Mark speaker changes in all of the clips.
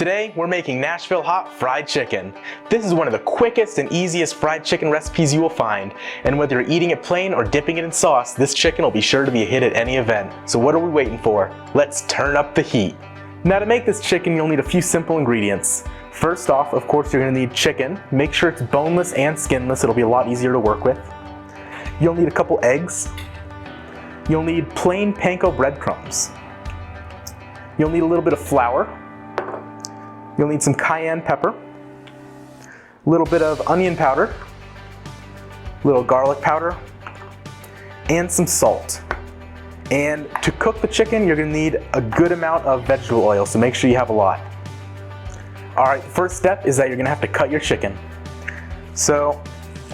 Speaker 1: Today, we're making Nashville Hot Fried Chicken. This is one of the quickest and easiest fried chicken recipes you will find. And whether you're eating it plain or dipping it in sauce, this chicken will be sure to be a hit at any event. So what are we waiting for? Let's turn up the heat. Now to make this chicken, you'll need a few simple ingredients. First off, of course, you're gonna need chicken. Make sure it's boneless and skinless. It'll be a lot easier to work with. You'll need a couple eggs. You'll need plain Panko Bread Crumbs. You'll need a little bit of flour. You'll need some cayenne pepper, a little bit of onion powder, a little garlic powder, and some salt. And to cook the chicken, you're gonna need a good amount of vegetable oil, so make sure you have a lot. All right, the first step is that you're gonna have to cut your chicken. So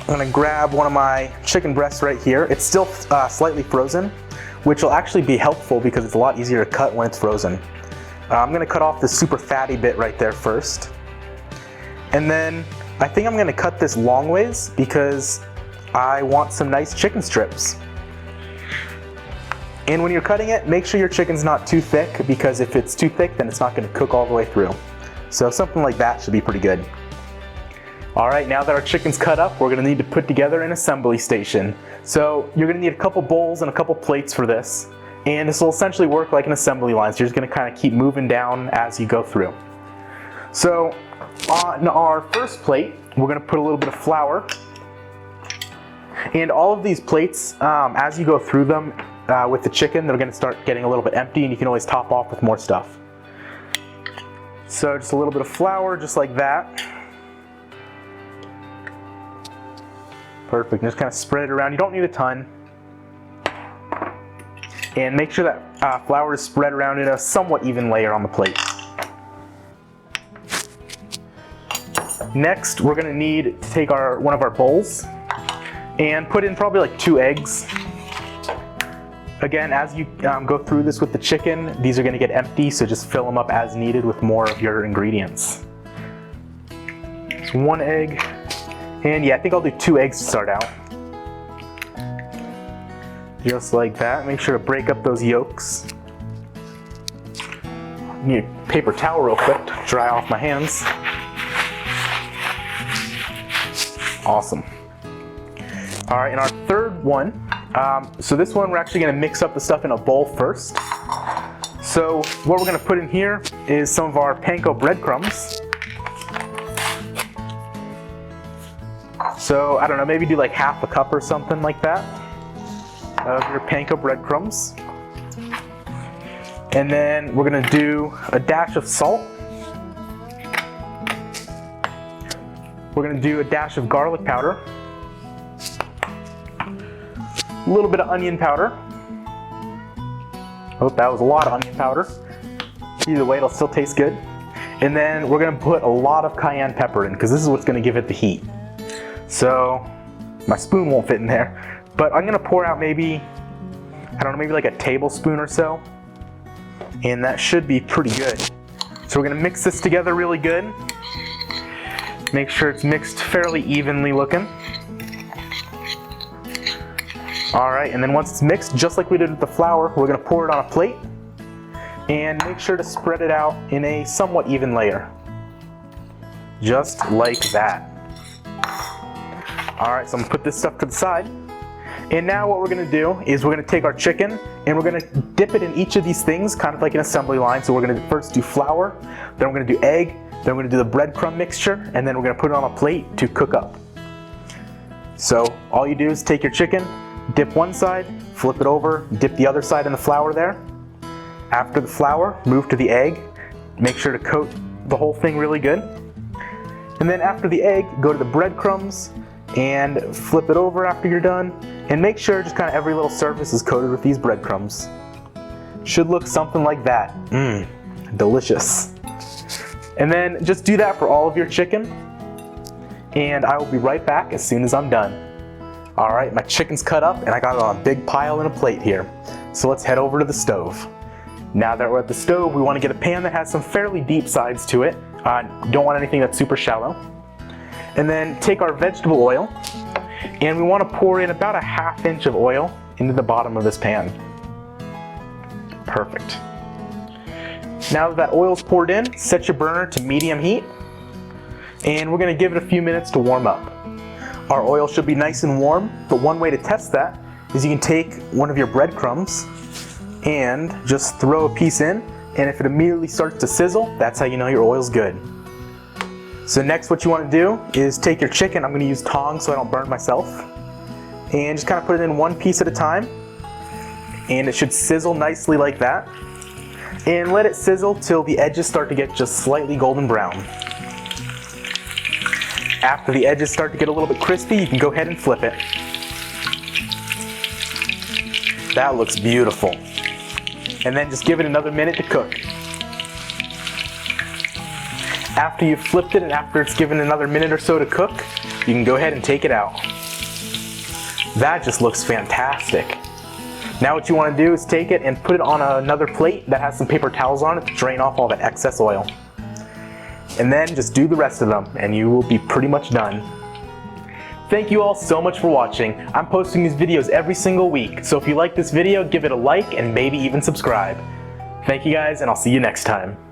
Speaker 1: I'm gonna grab one of my chicken breasts right here. It's still slightly frozen, which will actually be helpful because it's a lot easier to cut when it's frozen. I'm gonna cut off this super fatty bit right there first. And then I think I'm gonna cut this long ways because I want some nice chicken strips. And when you're cutting it, make sure your chicken's not too thick, because if it's too thick, then it's not gonna cook all the way through. So something like that should be pretty good. All right, now that our chicken's cut up, we're gonna need to put together an assembly station. So you're gonna need a couple bowls and a couple plates for this. And this will essentially work like an assembly line, so you're just gonna kind of keep moving down as you go through. So on our first plate, we're gonna put a little bit of flour. And all of these plates, as you go through them with the chicken, they're gonna start getting a little bit empty, and you can always top off with more stuff. So just a little bit of flour, just like that. Perfect, and just kind of spread it around. You don't need a ton. And make sure that flour is spread around in a somewhat even layer on the plate. Next, we're gonna need to take one of our bowls and put in probably like 2 eggs. Again, as you go through this with the chicken, these are gonna get empty, so just fill them up as needed with more of your ingredients. So 1 egg, and yeah, I think I'll do 2 eggs to start out. Just like that. Make sure to break up those yolks. Need a paper towel real quick to dry off my hands. Awesome. All right, and our third one. So this one, we're actually gonna mix up the stuff in a bowl first. So what we're gonna put in here is some of our Panko Bread Crumbs. So I don't know, maybe do like half a cup or something like that of your Panko Bread Crumbs. And then we're gonna do a dash of salt. We're gonna do a dash of garlic powder. A little bit of onion powder. Oh, that was a lot of onion powder. Either way, it'll still taste good. And then we're gonna put a lot of cayenne pepper in, because this is what's gonna give it the heat. So my spoon won't fit in there. But I'm gonna pour out maybe, I don't know, maybe like a tablespoon or so. And that should be pretty good. So we're gonna mix this together really good. Make sure it's mixed fairly evenly looking. All right, and then once it's mixed, just like we did with the flour, we're gonna pour it on a plate. And make sure to spread it out in a somewhat even layer. Just like that. All right, so I'm gonna put this stuff to the side. And now what we're gonna do is we're gonna take our chicken and we're gonna dip it in each of these things, kind of like an assembly line. So we're gonna first do flour, then we're gonna do egg, then we're gonna do the breadcrumb mixture, and then we're gonna put it on a plate to cook up. So all you do is take your chicken, dip one side, flip it over, dip the other side in the flour there. After the flour, move to the egg. Make sure to coat the whole thing really good. And then after the egg, go to the breadcrumbs and flip it over after you're done. And make sure just kind of every little surface is coated with these breadcrumbs. Should look something like that. Delicious. And then just do that for all of your chicken. And I will be right back as soon as I'm done. All right, my chicken's cut up and I got it on a big pile in a plate here. So let's head over to the stove. Now that we're at the stove, we want to get a pan that has some fairly deep sides to it. Don't want anything that's super shallow. And then take our vegetable oil, and we want to pour in about a ½ inch of oil into the bottom of this pan. Perfect. Now that oil's poured in, set your burner to medium heat, and we're going to give it a few minutes to warm up. Our oil should be nice and warm, but one way to test that is you can take one of your breadcrumbs and just throw a piece in, and if it immediately starts to sizzle, that's how you know your oil's good. So next what you want to do is take your chicken, I'm going to use tongs so I don't burn myself, and just kind of put it in one piece at a time, and it should sizzle nicely like that. And let it sizzle till the edges start to get just slightly golden brown. After the edges start to get a little bit crispy, you can go ahead and flip it. That looks beautiful. And then just give it another minute to cook. After you've flipped it and after it's given another minute or so to cook, you can go ahead and take it out. That just looks fantastic. Now what you want to do is take it and put it on another plate that has some paper towels on it to drain off all that excess oil. And then just do the rest of them and you will be pretty much done. Thank you all so much for watching. I'm posting these videos every single week, so if you like this video, give it a like and maybe even subscribe. Thank you guys, and I'll see you next time.